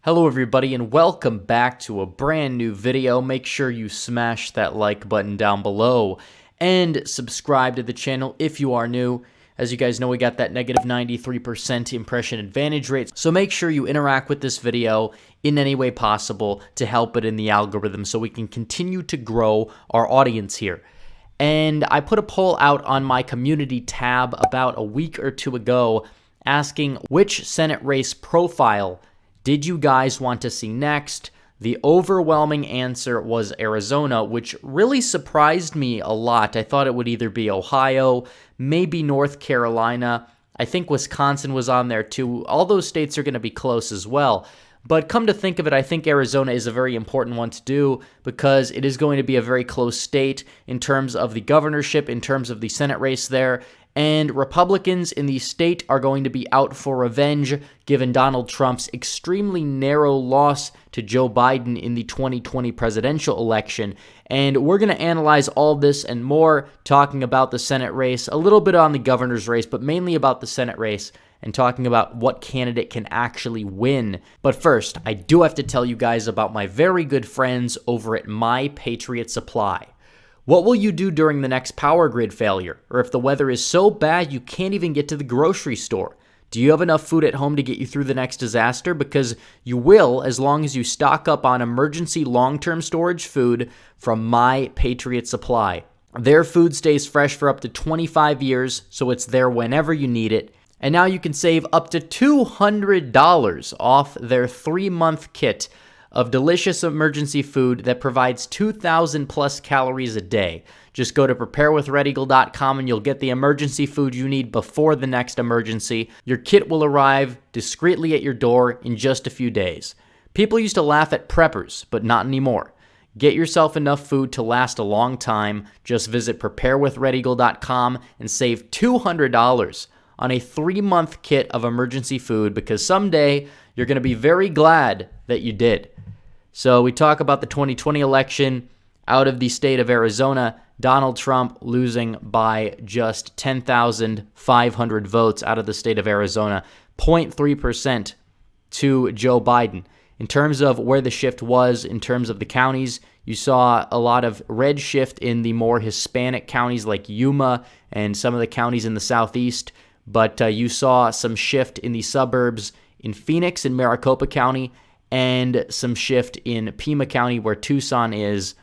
Hello everybody and welcome back to a brand new video. Make sure you smash that like button down below and subscribe to the channel if you are new. As you guys know, we got that negative 93% impression advantage rate, so make sure you interact with this video in any way possible to help it in the algorithm so we can continue to grow our audience here. And I put a poll out on my community tab about a week or two ago asking which Senate race profile did you guys want to see next? The overwhelming answer was Arizona, which really surprised me a lot. I thought it would either be Ohio, maybe North Carolina. I think Wisconsin was on there too. All those states are going to be close as well. But come to think of it, I think Arizona is a very important one to do because it is going to be a very close state in terms of the governorship, in terms of the Senate race there. And Republicans in the state are going to be out for revenge given Donald Trump's extremely narrow loss to Joe Biden in the 2020 presidential election. And we're going to analyze all this and more, talking about the Senate race, a little bit on the governor's race, but mainly about the Senate race and talking about what candidate can actually win. But first, I do have to tell you guys about my very good friends over at Patriot Supply. What will you do during the next power grid failure, or if the weather is so bad you can't even get to the grocery store? Do you have enough food at home to get you through the next disaster? Because you will, as long as you stock up on emergency long-term storage food from Patriot Supply. Their food stays fresh for up to 25 years, so it's there whenever you need it. And now you can save up to $200 off their 3-month kit of delicious emergency food that provides 2,000 plus calories a day. Just go to preparewithredeagle.com and you'll get the emergency food you need before the next emergency. Your kit will arrive discreetly at your door in just a few days. People used to laugh at preppers, but not anymore. Get yourself enough food to last a long time. Just visit preparewithredeagle.com and save $200 on a 3-month kit of emergency food, because someday you're going to be very glad that you did. So we talk about the 2020 election out of the state of Arizona. Donald Trump losing by just 10,500 votes out of the state of Arizona, 0.3% to Joe Biden. In terms of where the shift was, in terms of the counties, you saw a lot of red shift in the more Hispanic counties like Yuma and some of the counties in the southeast, but you saw some shift in the suburbs in Phoenix and Maricopa County, and some shift in Pima County where Tucson is.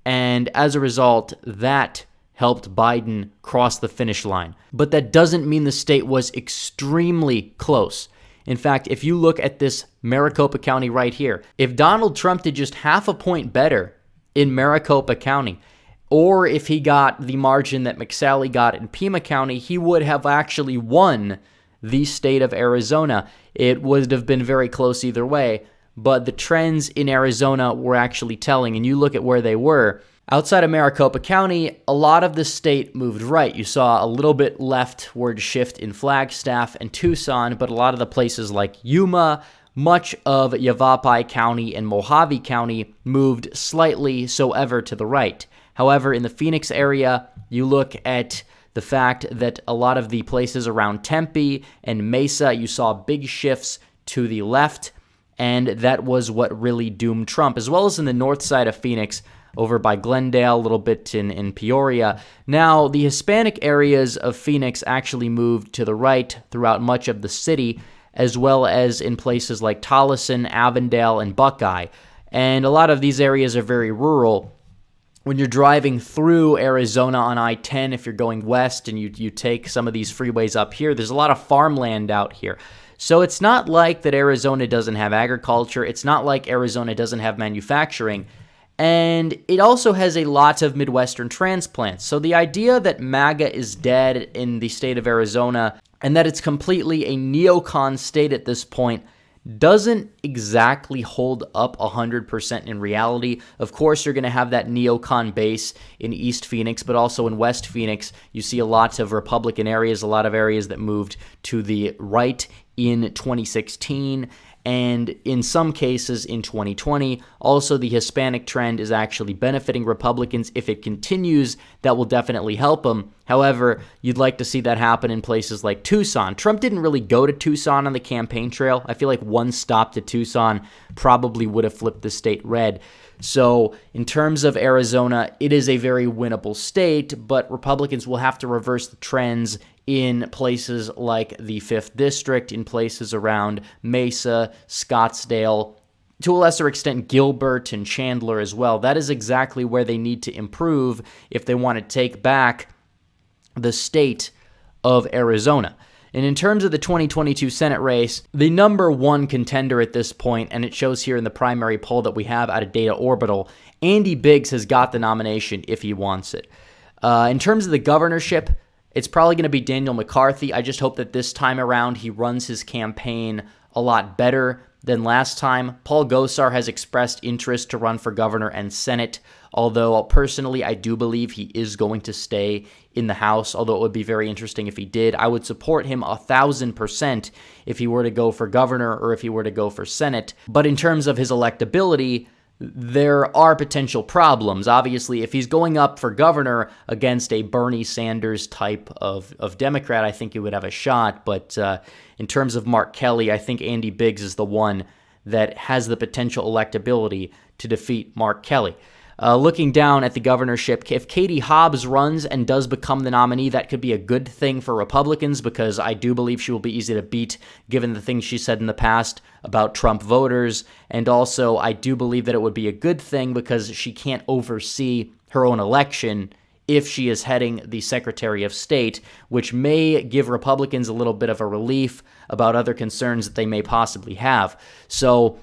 And as a result, that helped Biden cross the finish line. But that doesn't mean the state was extremely close. In fact, if you look at this Maricopa County right here, if Donald Trump did just half a point better in Maricopa County, or if he got the margin that McSally got in Pima County, he would have actually won the state of Arizona. It would have been very close either way, but the trends in Arizona were actually telling, and you look at where they were. Outside of Maricopa County, a lot of the state moved right. You saw a little bit leftward shift in Flagstaff and Tucson, but a lot of the places like Yuma, much of Yavapai County, and Mojave County moved slightly so ever to the right. However, in the Phoenix area, you look at the fact that a lot of the places around Tempe and Mesa, you saw big shifts to the left, and that was what really doomed Trump, as well as in the north side of Phoenix, over by Glendale, a little bit in Peoria. Now, the Hispanic areas of Phoenix actually moved to the right throughout much of the city, as well as in places like Tolleson, Avondale, and Buckeye. And a lot of these areas are very rural. When you're driving through Arizona on I-10, if you're going west and you take some of these freeways up here, there's a lot of farmland out here. So it's not like that Arizona doesn't have agriculture. It's not like Arizona doesn't have manufacturing. And it also has a lot of Midwestern transplants. So the idea that MAGA is dead in the state of Arizona and that it's completely a neocon state at this point doesn't exactly hold up 100% in reality. Of course, you're going to have that neocon base in East Phoenix, but also in West Phoenix, you see a lot of Republican areas, a lot of areas that moved to the right in 2016. And in some cases in 2020, also the Hispanic trend is actually benefiting Republicans. If it continues, that will definitely help them. However, you'd like to see that happen in places like Tucson. Trump didn't really go to Tucson on the campaign trail. I feel like one stop to Tucson probably would have flipped the state red. So in terms of Arizona, it is a very winnable state, but Republicans will have to reverse the trends in places like the 5th District, in places around Mesa, Scottsdale, to a lesser extent Gilbert and Chandler as well. That is exactly where they need to improve if they want to take back the state of Arizona. And in terms of the 2022 Senate race, the number one contender at this point, and it shows here in the primary poll that we have out of Data Orbital, Andy Biggs has got the nomination if he wants it. In terms of the governorship, it's probably going to be Daniel McCarthy. I just hope that this time around he runs his campaign a lot better than last time. Paul Gosar has expressed interest to run for governor and Senate, although personally I do believe he is going to stay in the House, although it would be very interesting if he did. I would support him 1,000% if he were to go for governor or if he were to go for Senate. But in terms of his electability, there are potential problems. Obviously, if he's going up for governor against a Bernie Sanders type of Democrat, I think he would have a shot. But in terms of Mark Kelly, I think Andy Biggs is the one that has the potential electability to defeat Mark Kelly. Looking down at the governorship, if Katie Hobbs runs and does become the nominee, that could be a good thing for Republicans because I do believe she will be easy to beat given the things she said in the past about Trump voters. And also, I do believe that it would be a good thing because she can't oversee her own election if she is heading the Secretary of State, which may give Republicans a little bit of a relief about other concerns that they may possibly have. So,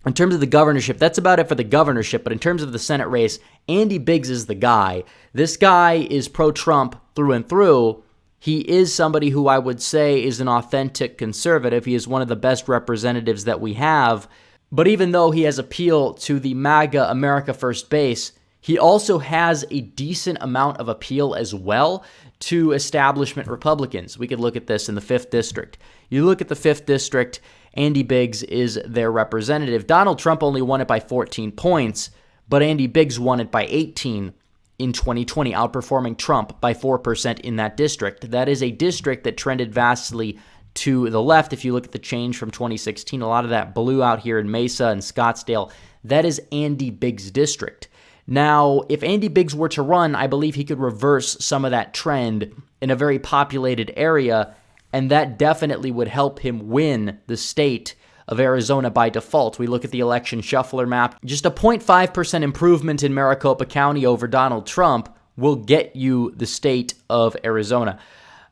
in terms of the governorship, that's about it for the governorship. But in terms of the Senate race, Andy Biggs is the guy. This guy is pro-Trump through and through. He is somebody who I would say is an authentic conservative. He is one of the best representatives that we have. But even though he has appeal to the MAGA America First base, he also has a decent amount of appeal as well to establishment Republicans. We could look at this in the 5th District. You look at the 5th District, Andy Biggs is their representative. Donald Trump only won it by 14 points, but Andy Biggs won it by 18 in 2020, outperforming Trump by 4% in that district. That is a district that trended vastly to the left. If you look at the change from 2016, a lot of that blue out here in Mesa and Scottsdale, that is Andy Biggs' district. Now, if Andy Biggs were to run, I believe he could reverse some of that trend in a very populated area, and that definitely would help him win the state of Arizona by default. We look at the election shuffler map. Just a 0.5% improvement in Maricopa County over Donald Trump will get you the state of Arizona,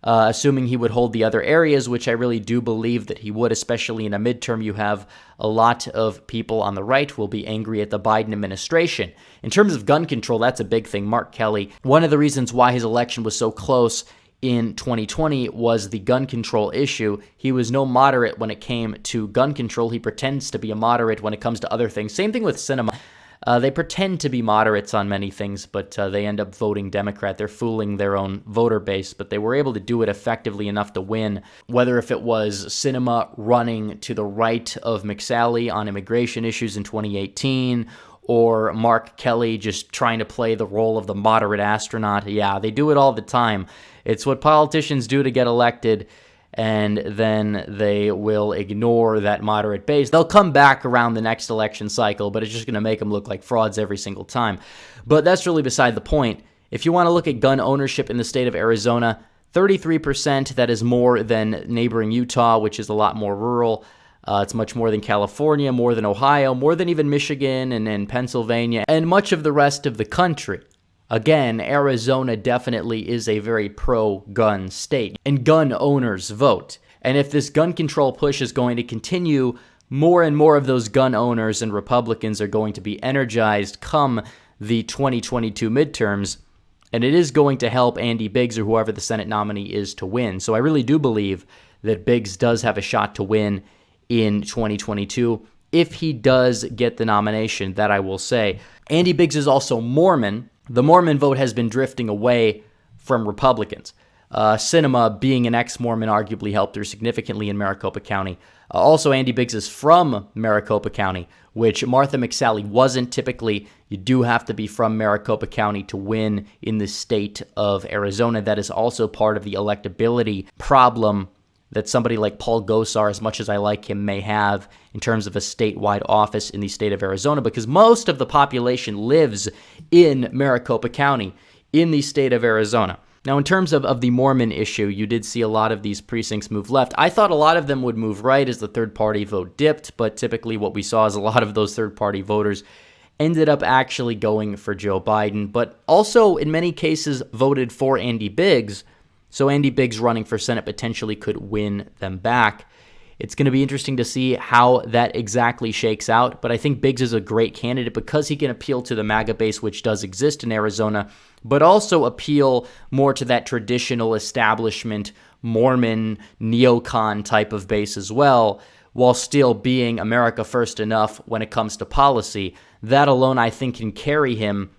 assuming he would hold the other areas, which I really do believe that he would, especially in a midterm. You have a lot of people on the right who will be angry at the Biden administration. In terms of gun control, that's a big thing. Mark Kelly, one of the reasons why his election was so close in 2020 was the gun control issue. He was no moderate when it came to gun control. He pretends to be a moderate when it comes to other things. Same thing with cinema. They pretend to be moderates on many things, but they end up voting Democrat. They're fooling their own voter base, but they were able to do it effectively enough to win. Whether if it was cinema running to the right of McSally on immigration issues in 2018, or Mark Kelly just trying to play the role of the moderate astronaut. Yeah, they do it all the time. It's what politicians do to get elected, and then they will ignore that moderate base. They'll come back around the next election cycle, but it's just going to make them look like frauds every single time. But that's really beside the point. If you want to look at gun ownership in the state of Arizona, 33%, that is more than neighboring Utah, which is a lot more rural. It's much more than California, more than Ohio, more than even Michigan and Pennsylvania, and much of the rest of the country. Again, Arizona definitely is a very pro-gun state, and gun owners vote. And if this gun control push is going to continue, more and more of those gun owners and Republicans are going to be energized come the 2022 midterms, and it is going to help Andy Biggs or whoever the Senate nominee is to win. So I really do believe that Biggs does have a shot to win in 2022 if he does get the nomination, that I will say. Andy Biggs is also Mormon. The Mormon vote has been drifting away from Republicans. Sinema, being an ex-Mormon, arguably helped her significantly in Maricopa County. Also, Andy Biggs is from Maricopa County, which Martha McSally wasn't. Typically, you do have to be from Maricopa County to win in the state of Arizona. That is also part of the electability problem that somebody like Paul Gosar, as much as I like him, may have in terms of a statewide office in the state of Arizona, because most of the population lives in Maricopa County in the state of Arizona. Now, in terms of the Mormon issue, you did see a lot of these precincts move left. I thought a lot of them would move right as the third-party vote dipped, but typically what we saw is a lot of those third-party voters ended up actually going for Joe Biden, but also in many cases voted for Andy Biggs, so Andy Biggs running for Senate potentially could win them back. It's going to be interesting to see how that exactly shakes out, but I think Biggs is a great candidate because he can appeal to the MAGA base, which does exist in Arizona, but also appeal more to that traditional establishment, Mormon, neocon type of base as well, while still being America first enough when it comes to policy. That alone, I think, can carry him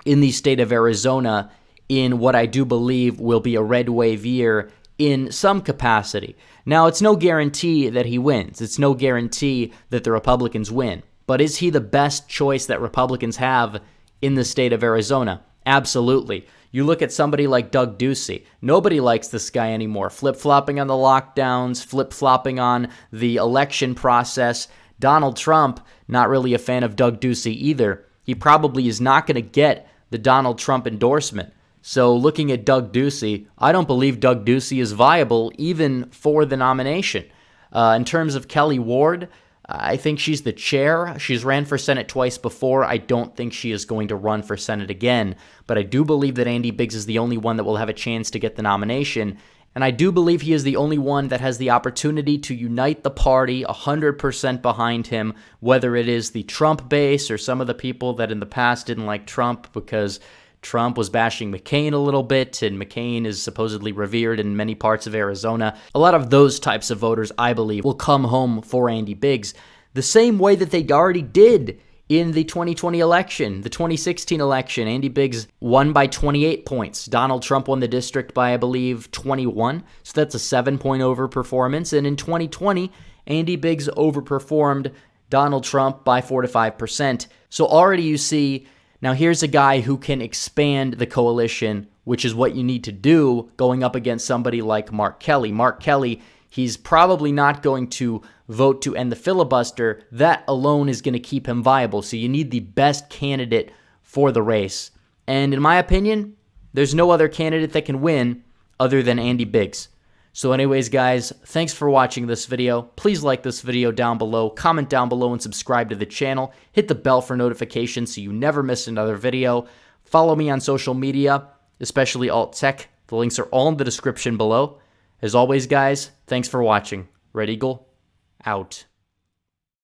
in the state of Arizona in what I do believe will be a red wave year in some capacity. Now, it's no guarantee that he wins. It's no guarantee that the Republicans win. But is he the best choice that Republicans have in the state of Arizona? Absolutely. You look at somebody like Doug Ducey. Nobody likes this guy anymore. Flip-flopping on the lockdowns, flip-flopping on the election process. Donald Trump, not really a fan of Doug Ducey either. He probably is not going to get the Donald Trump endorsement. So looking at Doug Ducey, I don't believe Doug Ducey is viable even for the nomination. In terms of Kelly Ward, I think she's the chair. She's ran for Senate twice before. I don't think she is going to run for Senate again. But I do believe that Andy Biggs is the only one that will have a chance to get the nomination. And I do believe he is the only one that has the opportunity to unite the party 100% behind him, whether it is the Trump base or some of the people that in the past didn't like Trump because Trump was bashing McCain a little bit, and McCain is supposedly revered in many parts of Arizona. A lot of those types of voters, I believe, will come home for Andy Biggs the same way that they already did in the 2020 election. The 2016 election, Andy Biggs won by 28 points. Donald Trump won the district by, I believe, 21. So that's a 7-point overperformance. And in 2020, Andy Biggs overperformed Donald Trump by 4 to 5%. So already you see, now here's a guy who can expand the coalition, which is what you need to do going up against somebody like Mark Kelly. Mark Kelly, he's probably not going to vote to end the filibuster. That alone is going to keep him viable. So you need the best candidate for the race. And in my opinion, there's no other candidate that can win other than Andy Biggs. So anyways, guys, thanks for watching this video. Please like this video down below, comment down below, and subscribe to the channel. Hit the bell for notifications so you never miss another video. Follow me on social media, especially Alt Tech. The links are all in the description below. As always, guys, thanks for watching. Red Eagle, out.